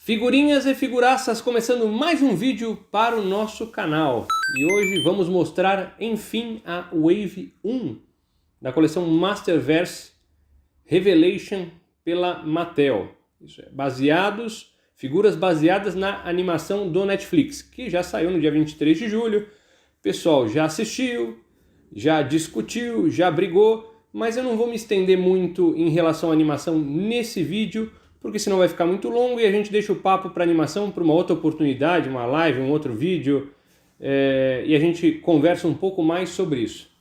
Figurinhas e figuraças, começando mais um vídeo para o nosso canal. E hoje vamos mostrar, enfim, a Wave 1 da coleção Masterverse Revelation pela Mattel. Isso é, figuras baseadas na animação do Netflix, que já saiu no dia 23 de julho. O pessoal já assistiu, já discutiu, já brigou, mas eu não vou me estender muito em relação à animação nesse vídeo, porque senão vai ficar muito longo e a gente deixa o papo para animação para uma outra oportunidade, uma live, um outro vídeo, e a gente conversa um pouco mais sobre isso.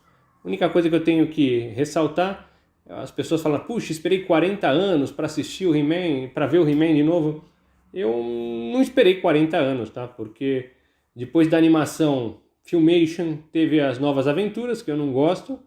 A única coisa que eu tenho que ressaltar, as pessoas falam, puxa, esperei 40 anos para assistir o He-Man, para ver o He-Man de novo. Eu não esperei 40 anos, tá? Porque depois da animação Filmation teve as Novas Aventuras, que eu não gosto.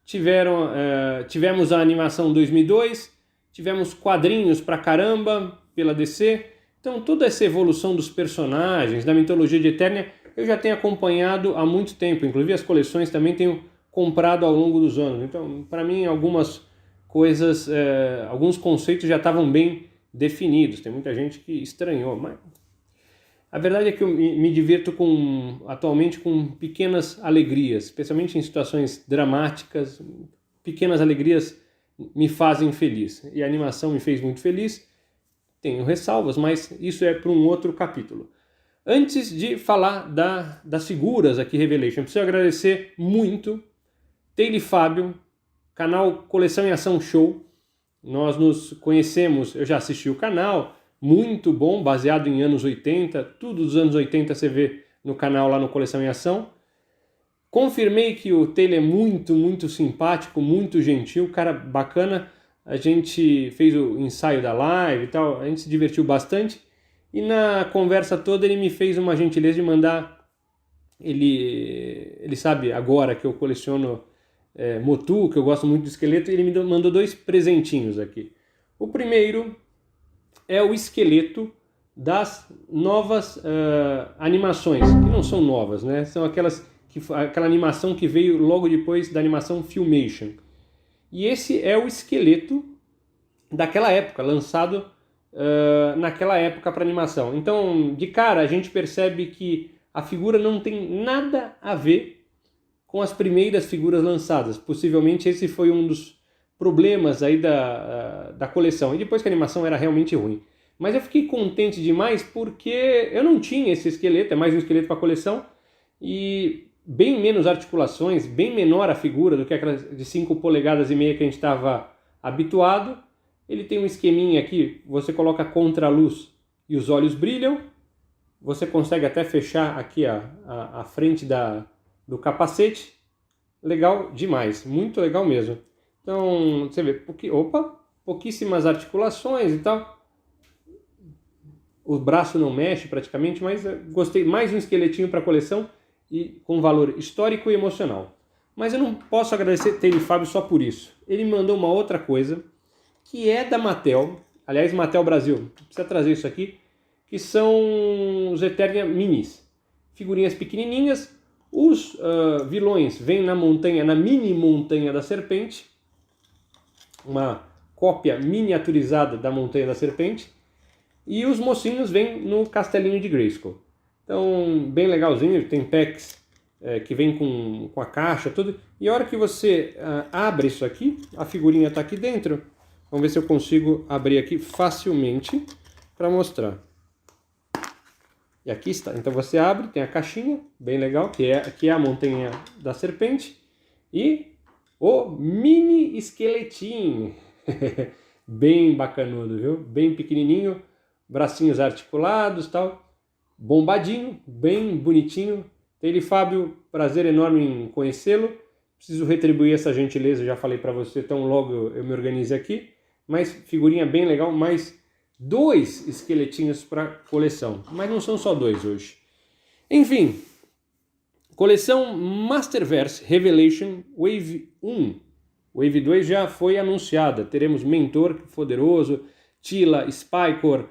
Tivemos a animação 2002, tivemos quadrinhos pra caramba pela DC. Então toda essa evolução dos personagens, da mitologia de Eternia, eu já tenho acompanhado há muito tempo. Inclusive as coleções também tenho comprado ao longo dos anos. Então para mim algumas coisas, alguns conceitos já estavam bem definidos. Tem muita gente que estranhou, mas a verdade é que eu me divirto atualmente com pequenas alegrias, especialmente em situações dramáticas. Pequenas alegrias me fazem feliz, e a animação me fez muito feliz. Tenho ressalvas, mas isso é para um outro capítulo. Antes de falar das figuras aqui Revelation, preciso agradecer muito Taylor e Fábio, canal Coleção em Ação Show. Nós nos conhecemos, eu já assisti o canal, muito bom, baseado em anos 80, tudo dos anos 80 você vê no canal lá no Coleção em Ação. Confirmei que o Taylor é muito simpático, muito gentil, cara bacana. A gente fez o ensaio da live e tal, a gente se divertiu bastante. E na conversa toda ele me fez uma gentileza de mandar, ele sabe agora que eu coleciono Motu, que eu gosto muito de esqueleto, e ele me mandou 2 presentinhos aqui. O primeiro é o esqueleto das novas animações, que não são novas, né? São aquela animação que veio logo depois da animação Filmation. E esse é o esqueleto daquela época, lançado naquela época para animação. Então, de cara, a gente percebe que a figura não tem nada a ver com as primeiras figuras lançadas. Possivelmente esse foi um dos problemas aí da coleção. E depois que a animação era realmente ruim. Mas eu fiquei contente demais porque eu não tinha esse esqueleto, é mais um esqueleto para coleção. E bem menos articulações, bem menor a figura do que aquela de 5 polegadas e meia que a gente estava habituado. Ele tem um esqueminha aqui, você coloca contra a luz e os olhos brilham. Você consegue até fechar aqui a frente do capacete. Legal demais, muito legal mesmo. Então, você vê, pouquíssimas articulações e tal. O braço não mexe praticamente, mas gostei, mais um esqueletinho para coleção e com valor histórico e emocional. Mas eu não posso agradecer Taylor e Fábio só por isso. Ele mandou uma outra coisa, que é da Mattel, aliás, Mattel Brasil, precisa trazer isso aqui, que são os Eternia Minis. Figurinhas pequenininhas, os vilões vêm na mini montanha da serpente, uma cópia miniaturizada da montanha da serpente, e os mocinhos vêm no castelinho de Grayskull. Então, bem legalzinho, tem packs que vem com a caixa, tudo. E a hora que você abre isso aqui, a figurinha está aqui dentro. Vamos ver se eu consigo abrir aqui facilmente para mostrar. E aqui está. Então você abre, tem a caixinha, bem legal, que é a montanha da serpente. E o mini esqueletinho. Bem bacanudo, viu? Bem pequenininho, bracinhos articulados, tal. Bombadinho, bem bonitinho. Taylor e Fábio, prazer enorme em conhecê-lo. Preciso retribuir essa gentileza, já falei para você, tão logo eu me organize aqui. Mas figurinha bem legal, mais 2 esqueletinhos para coleção. Mas não são só 2 hoje. Enfim, coleção Masterverse Revelation Wave 1. Wave 2 já foi anunciada. Teremos Mentor, Poderoso, Teela, Spikor.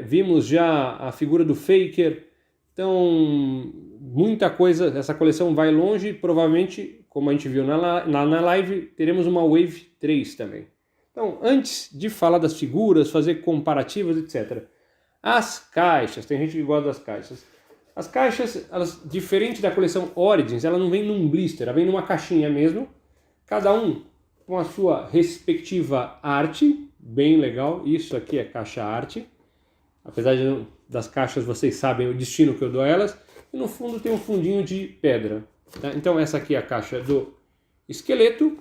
Vimos já a figura do Faker. Então, muita coisa. Essa coleção vai longe. Provavelmente, como a gente viu na live, teremos uma Wave 3 também. Então, antes de falar das figuras, fazer comparativas, etc. As caixas, tem gente que gosta das caixas. As caixas, elas, diferente da coleção Origins, ela não vem num blister, ela vem numa caixinha mesmo, cada um com a sua respectiva arte, bem legal. Isso aqui é caixa arte, apesar das caixas vocês sabem o destino que eu dou a elas, e no fundo tem um fundinho de pedra. Tá? Então essa aqui é a caixa do esqueleto,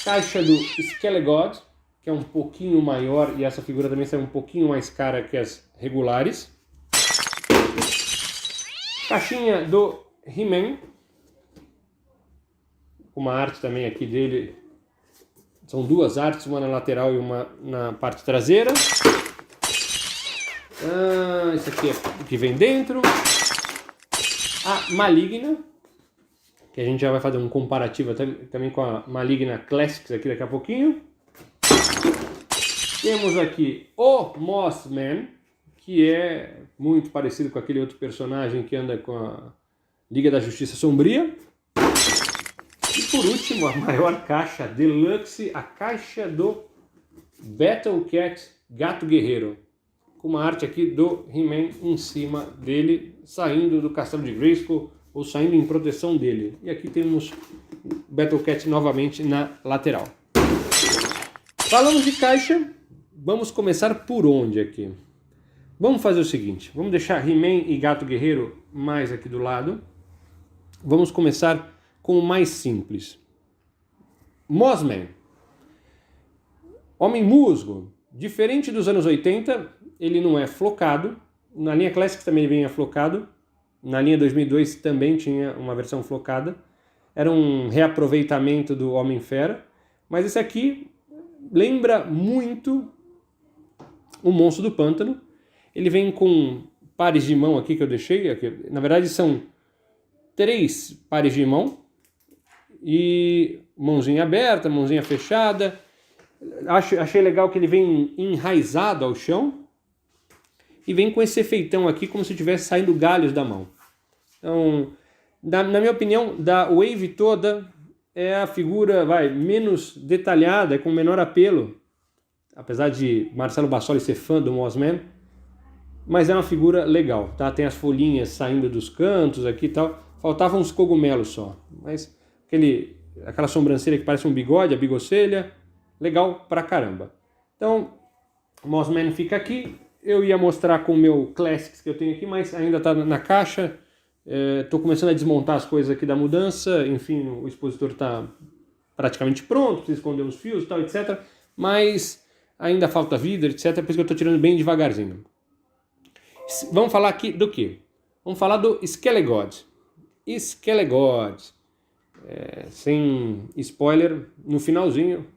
caixa do Skelegod, que é um pouquinho maior, e essa figura também sai um pouquinho mais cara que as regulares. Caixinha do He-Man, uma arte também aqui dele, são duas artes, uma na lateral e uma na parte traseira. Isso aqui é o que vem dentro. A Maligna, que a gente já vai fazer um comparativo também com a Maligna Classics aqui daqui a pouquinho. Temos aqui o Mothman, que é muito parecido com aquele outro personagem que anda com a Liga da Justiça Sombria. E por último, a maior caixa deluxe, a caixa do Battle Cat Gato Guerreiro, com uma arte aqui do He-Man em cima dele, saindo do castelo de Grayskull ou saindo em proteção dele. E aqui temos Battle Cat novamente na lateral. Falamos de caixa, vamos começar por onde aqui? Vamos fazer o seguinte, vamos deixar He-Man e Gato Guerreiro mais aqui do lado. Vamos começar com o mais simples. Mothman, Homem Musgo. Diferente dos anos 80, ele não é flocado. Na linha Classics também ele vinha flocado. Na linha 2002 também tinha uma versão flocada. Era um reaproveitamento do Homem-Fera. Mas esse aqui lembra muito o Monstro do Pântano. Ele vem com pares de mão aqui que eu deixei. Aqui. Na verdade são 3 pares de mão. E mãozinha aberta, mãozinha fechada. Achei legal que ele vem enraizado ao chão. E vem com esse efeitão aqui como se estivesse saindo galhos da mão. Então, na minha opinião, da Wave toda é a figura menos detalhada, com menor apelo. Apesar de Marcelo Bassoli ser fã do Mothman. Mas é uma figura legal, tá? Tem as folhinhas saindo dos cantos aqui e tal. Faltavam uns cogumelos só. Mas aquela sobrancelha que parece um bigode, a bigocelha, legal pra caramba. Então, o Mothman fica aqui. Eu ia mostrar com o meu Classics que eu tenho aqui, mas ainda tá na caixa. Estou começando a desmontar as coisas aqui da mudança. Enfim, o expositor está praticamente pronto, preciso esconder uns fios e tal, etc. Mas ainda falta vidro, etc. Por isso que eu estou tirando bem devagarzinho. Vamos falar aqui do quê? Vamos falar do Skelegod. Skelegod. Sem spoiler, no finalzinho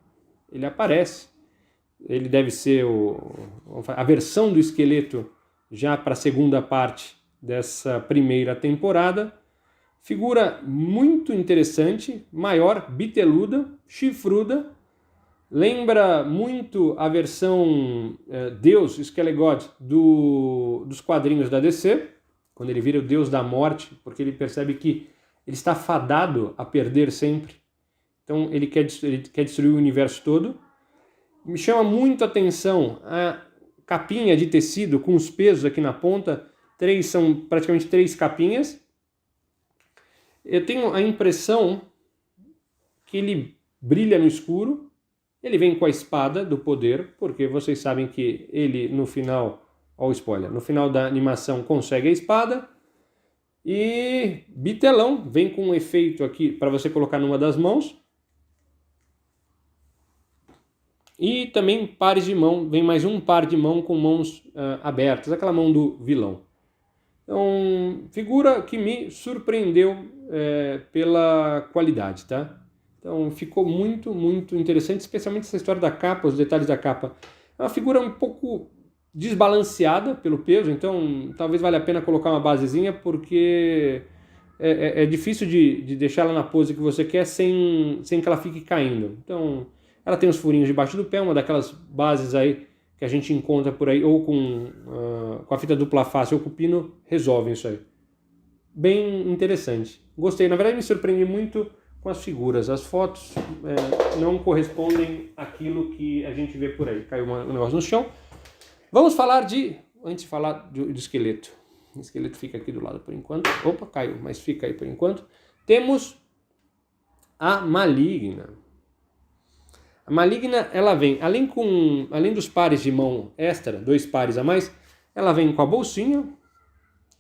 ele aparece. Ele deve ser a versão do esqueleto já para a segunda parte dessa primeira temporada. Figura muito interessante, maior, biteluda, chifruda. Lembra muito a versão Deus Skelegod dos quadrinhos da DC, quando ele vira o Deus da Morte, porque ele percebe que ele está fadado a perder sempre. Então ele quer destruir o universo todo. Me chama muito a atenção a capinha de tecido com os pesos aqui na ponta. São praticamente 3 capinhas. Eu tenho a impressão que ele brilha no escuro. Ele vem com a espada do poder, porque vocês sabem que ele no final, ó o spoiler, no final da animação consegue a espada. E bitelão, vem com um efeito aqui para você colocar numa das mãos. E também pares de mão, vem mais um par de mão com mãos abertas, aquela mão do vilão. Então, figura que me surpreendeu pela qualidade, tá? Então, ficou muito, muito interessante, especialmente essa história da capa, os detalhes da capa. É uma figura um pouco desbalanceada pelo peso, então talvez valha a pena colocar uma basezinha, porque é difícil de deixar ela na pose que você quer sem que ela fique caindo. Então, ela tem os furinhos debaixo do pé, uma daquelas bases aí que a gente encontra por aí, ou com a fita dupla face ou com o pino, resolvem isso aí. Bem interessante. Gostei, na verdade me surpreendi muito com as figuras. As fotos não correspondem àquilo que a gente vê por aí. Caiu um negócio no chão. Vamos falar antes de falar do esqueleto. O esqueleto fica aqui do lado por enquanto. Opa, caiu, mas fica aí por enquanto. Temos a Maligna. A Maligna, ela vem, além dos pares de mão extra, 2 pares a mais, ela vem com a bolsinha,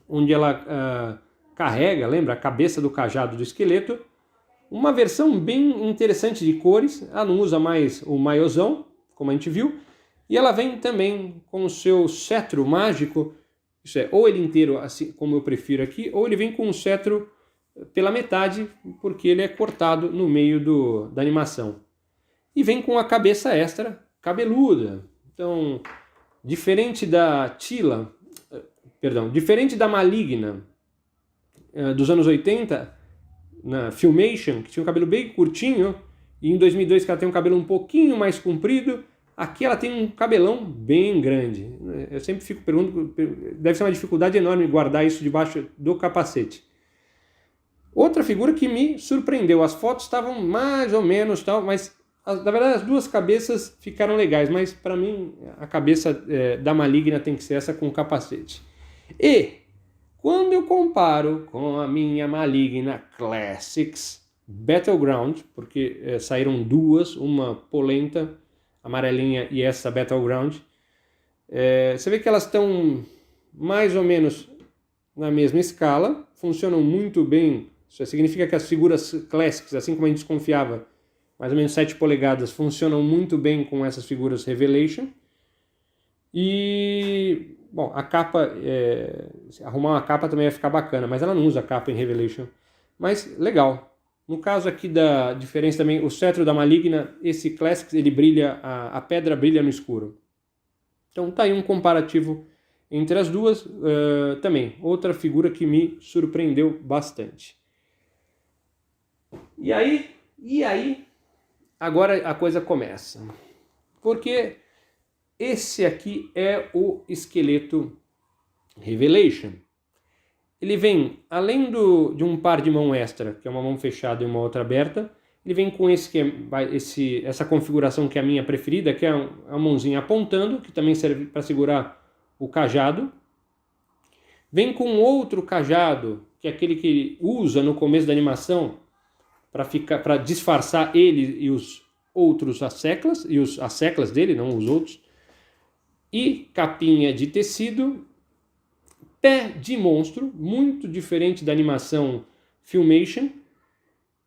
onde ela carrega, lembra, a cabeça do cajado do esqueleto. Uma versão bem interessante de cores, ela não usa mais o maiozão, como a gente viu, e ela vem também com o seu cetro mágico, isso é, ou ele inteiro, assim como eu prefiro aqui, ou ele vem com o cetro pela metade, porque ele é cortado no meio da animação. E vem com a cabeça extra cabeluda. Então, diferente da Maligna dos anos 80, na Filmation, que tinha um cabelo bem curtinho, e em 2002 que ela tem um cabelo um pouquinho mais comprido, aqui ela tem um cabelão bem grande. Eu sempre fico perguntando, deve ser uma dificuldade enorme guardar isso debaixo do capacete. Outra figura que me surpreendeu, as fotos estavam mais ou menos tal, mas na verdade as 2 cabeças ficaram legais, mas para mim a cabeça da Maligna tem que ser essa com capacete. E quando eu comparo com a minha Maligna Classics Battleground, porque saíram 2, uma polenta, amarelinha, e essa Battleground, você vê que elas estão mais ou menos na mesma escala, funcionam muito bem. Isso significa que as figuras Classics, assim como a gente desconfiava, mais ou menos 7 polegadas, funcionam muito bem com essas figuras Revelation. E, bom, a capa, arrumar uma capa também vai ficar bacana, mas ela não usa capa em Revelation. Mas legal. No caso aqui da diferença também, o cetro da Maligna, esse Classics, ele brilha, a pedra brilha no escuro. Então tá aí um comparativo entre as duas. Também, outra figura que me surpreendeu bastante. E aí, agora a coisa começa. Porque esse aqui é o esqueleto Revelation. Ele vem, além de um par de mão extra, que é uma mão fechada e uma outra aberta, ele vem com essa configuração que é a minha preferida, que é a mãozinha apontando, que também serve para segurar o cajado. Vem com outro cajado, que é aquele que usa no começo da animação, para disfarçar ele e os outros asseclas, e as asseclas dele, não os outros. E capinha de tecido, pé de monstro, muito diferente da animação Filmation.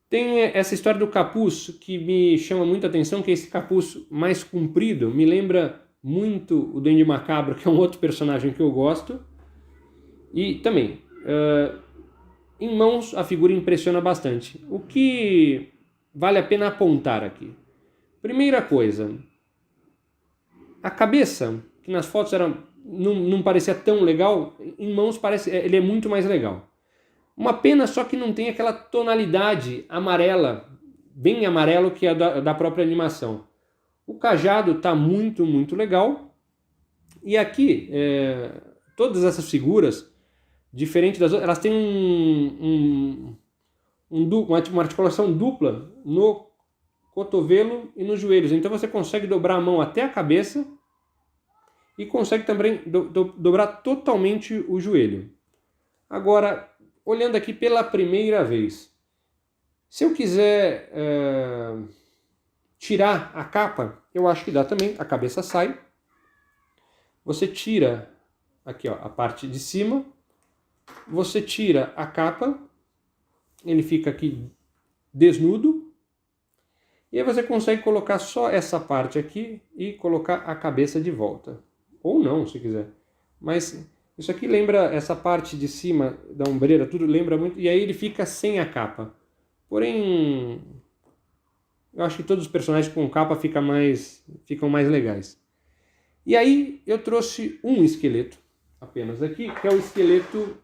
Tem essa história do capuz que me chama muita atenção, que é esse capuz mais comprido, me lembra muito o Duende Macabro, que é um outro personagem que eu gosto. E também, em mãos a figura impressiona bastante. O que vale a pena apontar aqui? Primeira coisa, a cabeça, que nas fotos não parecia tão legal, em mãos ele é muito mais legal. Uma pena só que não tem aquela tonalidade amarela, bem amarelo, que é da própria animação. O cajado está muito, muito legal. E aqui, todas essas figuras, diferente das outras, elas têm uma articulação dupla no cotovelo e nos joelhos. Então você consegue dobrar a mão até a cabeça e consegue também dobrar totalmente o joelho. Agora, olhando aqui pela primeira vez, se eu quiser tirar a capa, eu acho que dá também. A cabeça sai, você tira aqui, ó, a parte de cima, você tira a capa, ele fica aqui desnudo, e aí você consegue colocar só essa parte aqui e colocar a cabeça de volta. Ou não, se quiser. Mas isso aqui lembra, essa parte de cima da ombreira, tudo lembra muito, e aí ele fica sem a capa. Porém, eu acho que todos os personagens com capa ficam mais legais. E aí eu trouxe um esqueleto, apenas aqui, que é o esqueleto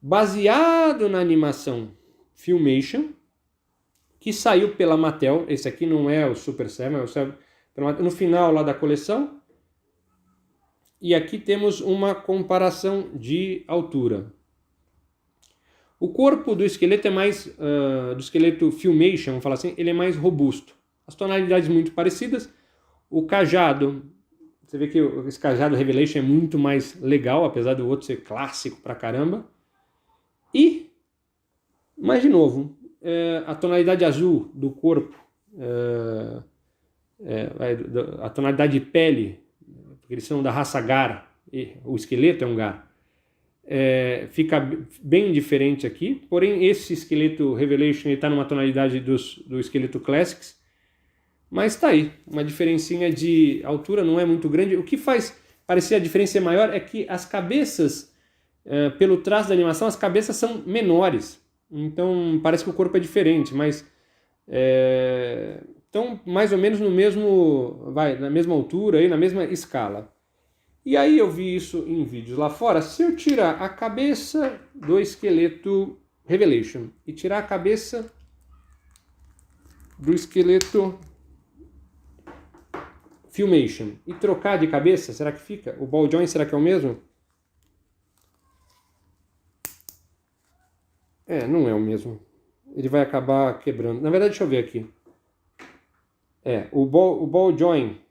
baseado na animação Filmation, que saiu pela Mattel. Esse aqui não é o Super 7, é no final lá da coleção. E aqui temos uma comparação de altura. O corpo do esqueleto é mais, do esqueleto Filmation, vamos falar assim, ele é mais robusto. As tonalidades muito parecidas. O cajado, você vê que esse cajado Revelation é muito mais legal, apesar do outro ser clássico pra caramba. E, mas de novo, a tonalidade azul do corpo, a tonalidade de pele, porque eles são da raça Gar, o esqueleto é um Gar, fica bem diferente aqui, porém esse esqueleto Revelation está numa tonalidade do esqueleto Classics, mas está aí, uma diferencinha de altura, não é muito grande. O que faz parecer a diferença ser maior é que as cabeças, pelo traço da animação, as cabeças são menores, então parece que o corpo é diferente, mas então mais ou menos no mesmo, na mesma altura, aí, na mesma escala. E aí eu vi isso em vídeos lá fora. Se eu tirar a cabeça do esqueleto Revelation e tirar a cabeça do esqueleto Filmation e trocar de cabeça, será que fica? O ball joint será que é o mesmo? Não é o mesmo. Ele vai acabar quebrando. Na verdade, deixa eu ver aqui. O ball joint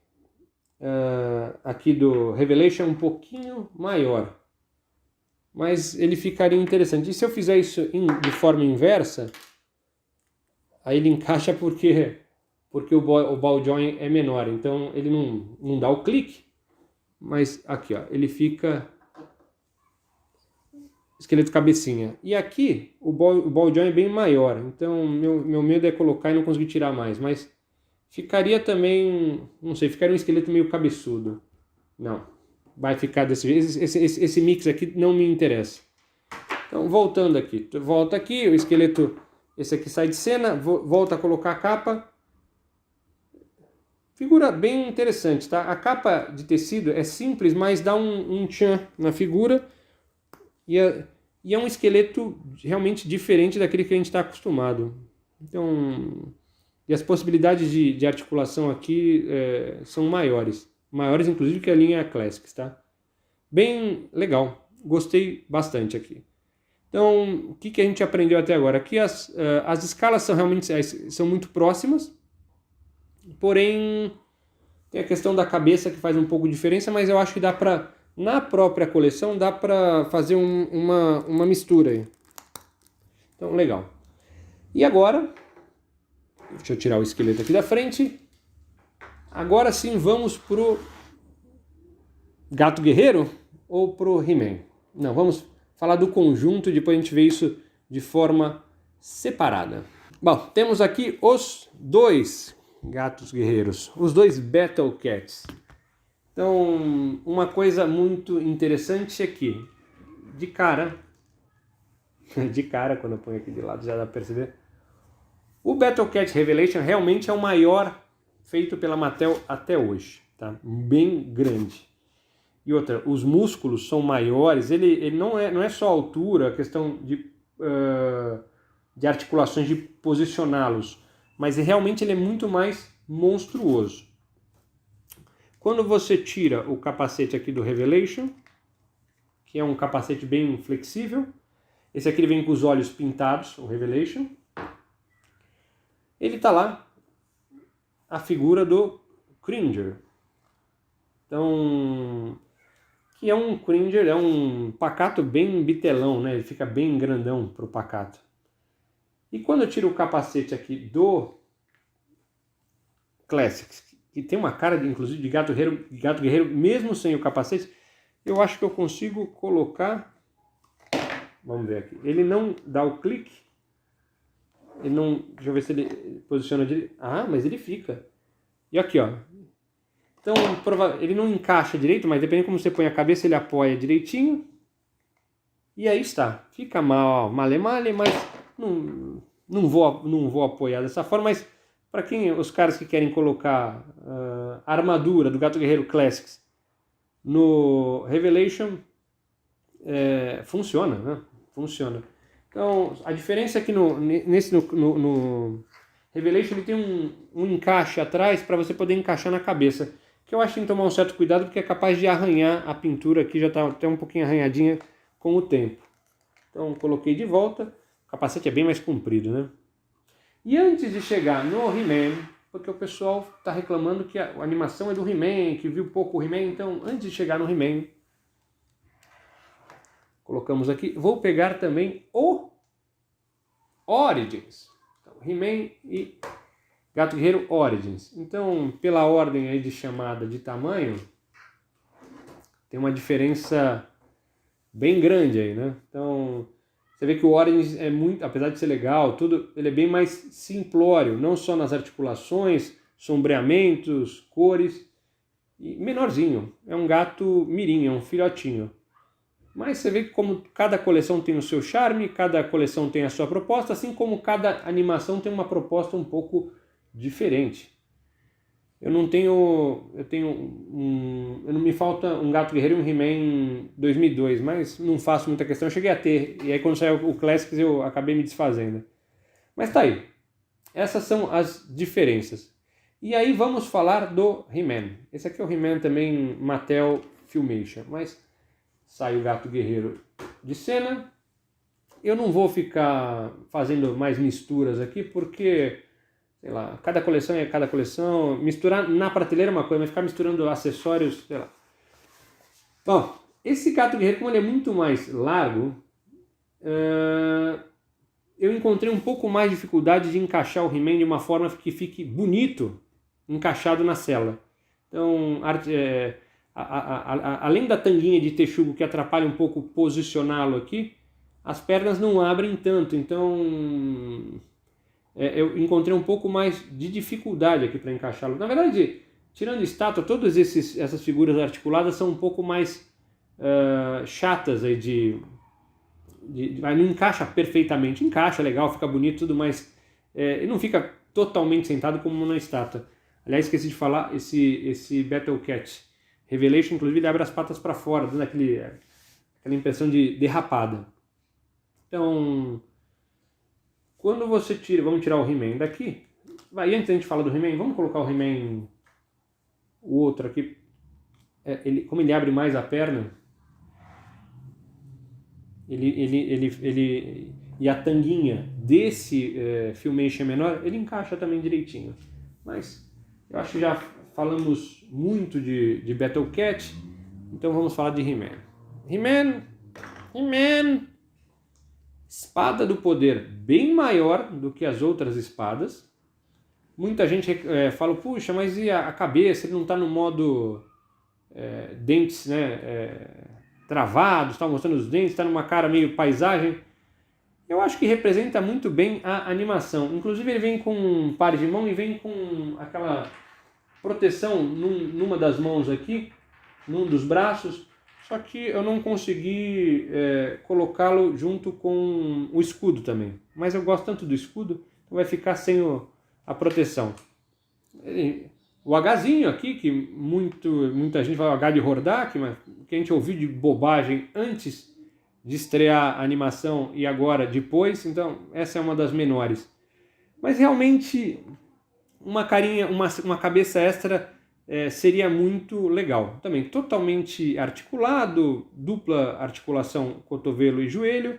aqui do Revelation é um pouquinho maior, mas ele ficaria interessante. E se eu fizer isso de forma inversa, aí ele encaixa porque o ball joint é menor, então ele não dá o clique, mas aqui ó, ele fica esqueleto cabecinha. E aqui o ball joint é bem maior, então meu medo é colocar e não conseguir tirar mais, mas ficaria também, não sei, ficaria um esqueleto meio cabeçudo. Não, vai ficar desse jeito. Esse mix aqui não me interessa. Então, voltando aqui. Volta aqui, o esqueleto, esse aqui sai de cena, volta a colocar a capa. Figura bem interessante, tá? A capa de tecido é simples, mas dá um tchan na figura. E é um esqueleto realmente diferente daquele que a gente está acostumado. Então... E as possibilidades de articulação aqui são maiores. Maiores, inclusive, que a linha Classics, tá? Bem legal. Gostei bastante aqui. Então, o que a gente aprendeu até agora? Aqui as escalas são realmente são muito próximas. Porém, tem a questão da cabeça que faz um pouco de diferença, mas eu acho que dá para, na própria coleção, dá para fazer uma mistura aí. Então, legal. E agora... Deixa eu tirar o esqueleto aqui da frente. Agora sim vamos pro Gato Guerreiro ou pro He-Man? Não, vamos falar do conjunto e depois a gente vê isso de forma separada. Bom, temos aqui os dois Gatos Guerreiros, os dois Battle Cats. Então, uma coisa muito interessante aqui, de cara, quando eu ponho aqui de lado já dá para perceber, o Battle Cat Revelation realmente é o maior feito pela Mattel até hoje, tá? Bem grande. E outra, os músculos são maiores, ele não é só a altura, a questão de articulações, de posicioná-los, mas realmente ele é muito mais monstruoso. Quando você tira o capacete aqui do Revelation, que é um capacete bem flexível, esse aqui ele vem com os olhos pintados, o Revelation, ele tá lá, a figura do Cringer. Então, que é um Cringer, é um pacato bem bitelão, né? Ele fica bem grandão pro pacato. E quando eu tiro o capacete aqui do Classics, que tem uma cara, inclusive, de gato guerreiro, mesmo sem o capacete, eu acho que eu consigo colocar... Vamos ver aqui. Ele não dá o clique. Ele não... Deixa eu ver se ele posiciona direito. Ah, mas ele fica. E aqui, ó. Então, ele não encaixa direito, mas dependendo de como você põe a cabeça, ele apoia direitinho. E aí está. Fica mal, male, mas não vou apoiar dessa forma. Mas para quem os caras que querem colocar a armadura do Gato Guerreiro Classics no Revelation, funciona, né? Funciona. Então, a diferença é que no Revelation ele tem um encaixe atrás para você poder encaixar na cabeça, que eu acho que tem que tomar um certo cuidado porque é capaz de arranhar a pintura, aqui já está até um pouquinho arranhadinha com o tempo. Então, coloquei de volta. capacete é bem mais comprido, né? E antes de chegar no He-Man, porque o pessoal está reclamando que a animação é do He-Man, que viu pouco o He-Man, então antes de chegar no He-Man, colocamos aqui, vou pegar também o Origins. Então, He-Man e Gato Guerreiro Origins. Então, pela ordem aí de chamada de tamanho, tem uma diferença bem grande aí, né? Então, você vê que o Origins é muito, apesar de ser legal, tudo, ele é bem mais simplório, não só nas articulações, sombreamentos, cores, e menorzinho. É um gato mirim, é um filhotinho. Mas você vê que como cada coleção tem o seu charme, cada coleção tem a sua proposta, assim como cada animação tem uma proposta um pouco diferente. Eu não me falta um Gato Guerreiro e um He-Man 2002, mas não faço muita questão. Eu cheguei a ter, e aí quando saiu o Classics eu acabei me desfazendo. Mas tá aí. Essas são as diferenças. E aí vamos falar do He-Man. Esse aqui é o He-Man também Mattel Filmation, mas sai o Gato Guerreiro de cena. Eu não vou ficar fazendo mais misturas aqui, porque, sei lá, cada coleção é cada coleção. Misturar na prateleira é uma coisa, mas ficar misturando acessórios, sei lá. Bom, esse Gato Guerreiro, como ele é muito mais largo, eu encontrei um pouco mais de dificuldade de encaixar o He-Man de uma forma que fique bonito encaixado na cela. Então, além da tanguinha de texugo que atrapalha um pouco posicioná-lo aqui, as pernas não abrem tanto, então eu encontrei um pouco mais de dificuldade aqui para encaixá-lo. Na verdade, tirando estátua, todas essas figuras articuladas são um pouco mais chatas aí não encaixa perfeitamente, encaixa legal, fica bonito, tudo, mas ele não fica totalmente sentado como na estátua. Aliás, esqueci de falar, esse Battle Cat Revelation, inclusive, ele abre as patas para fora, dando aquela impressão de derrapada. Então, quando você vamos tirar o He-Man daqui, antes da gente falar do He-Man, vamos colocar o He-Man, o outro aqui, como ele abre mais a perna, e a tanguinha desse Filmation menor, ele encaixa também direitinho. Mas eu acho que já falamos muito de Battle Cat, então vamos falar de He-Man. He-Man, espada do poder bem maior do que as outras espadas. Muita gente fala, puxa, mas e a cabeça? Ele não está no modo dentes, né, travados, está mostrando os dentes, está numa cara meio paisagem. Eu acho que representa muito bem a animação. Inclusive ele vem com um par de mão e vem com aquela proteção numa das mãos aqui, num dos braços, só que eu não consegui colocá-lo junto com o escudo também. Mas eu gosto tanto do escudo, então vai ficar sem a proteção. O Hzinho aqui, que muita gente fala H de Hordak, mas que a gente ouviu de bobagem antes de estrear a animação e agora depois, então essa é uma das menores. Mas realmente uma carinha, uma cabeça extra seria muito legal. Também totalmente articulado, dupla articulação cotovelo e joelho.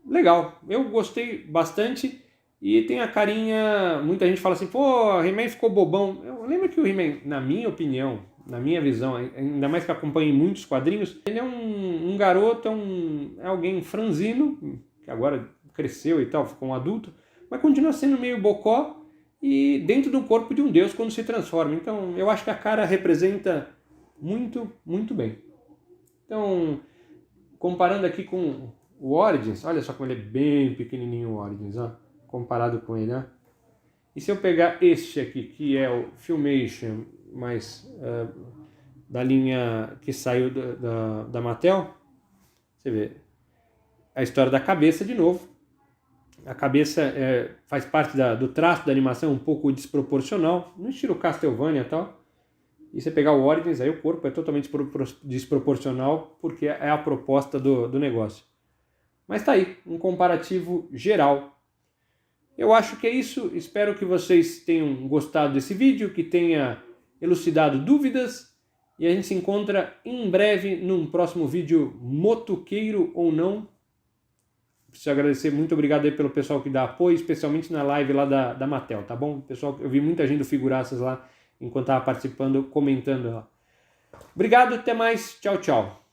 Legal, eu gostei bastante. E tem a carinha, muita gente fala assim, pô, He-Man ficou bobão. Eu lembro que o He-Man, na minha opinião, na minha visão, ainda mais que acompanhe muitos quadrinhos, ele é um garoto, é alguém franzino, que agora cresceu e tal, ficou um adulto, mas continua sendo meio bocó e dentro do corpo de um deus quando se transforma. Então eu acho que a cara representa muito, muito bem. Então, comparando aqui com o Origins, olha só como ele é bem pequenininho o Origins, ó, comparado com ele, né? E se eu pegar este aqui, que é o Filmation, mas da linha que saiu da Mattel, você vê a história da cabeça de novo. A cabeça faz parte do traço da animação um pouco desproporcional, no estilo Castlevania e tal. E você pegar o Origins, aí o corpo é totalmente desproporcional, porque é a proposta do negócio. Mas tá aí, um comparativo geral. Eu acho que é isso, espero que vocês tenham gostado desse vídeo, que tenha elucidado dúvidas, e a gente se encontra em breve num próximo vídeo motoqueiro ou não. preciso agradecer, muito obrigado aí pelo pessoal que dá apoio, especialmente na live lá da Mattel, tá bom? Pessoal, eu vi muita gente do Figuraças lá, enquanto estava participando, comentando lá. Obrigado, até mais, tchau, tchau.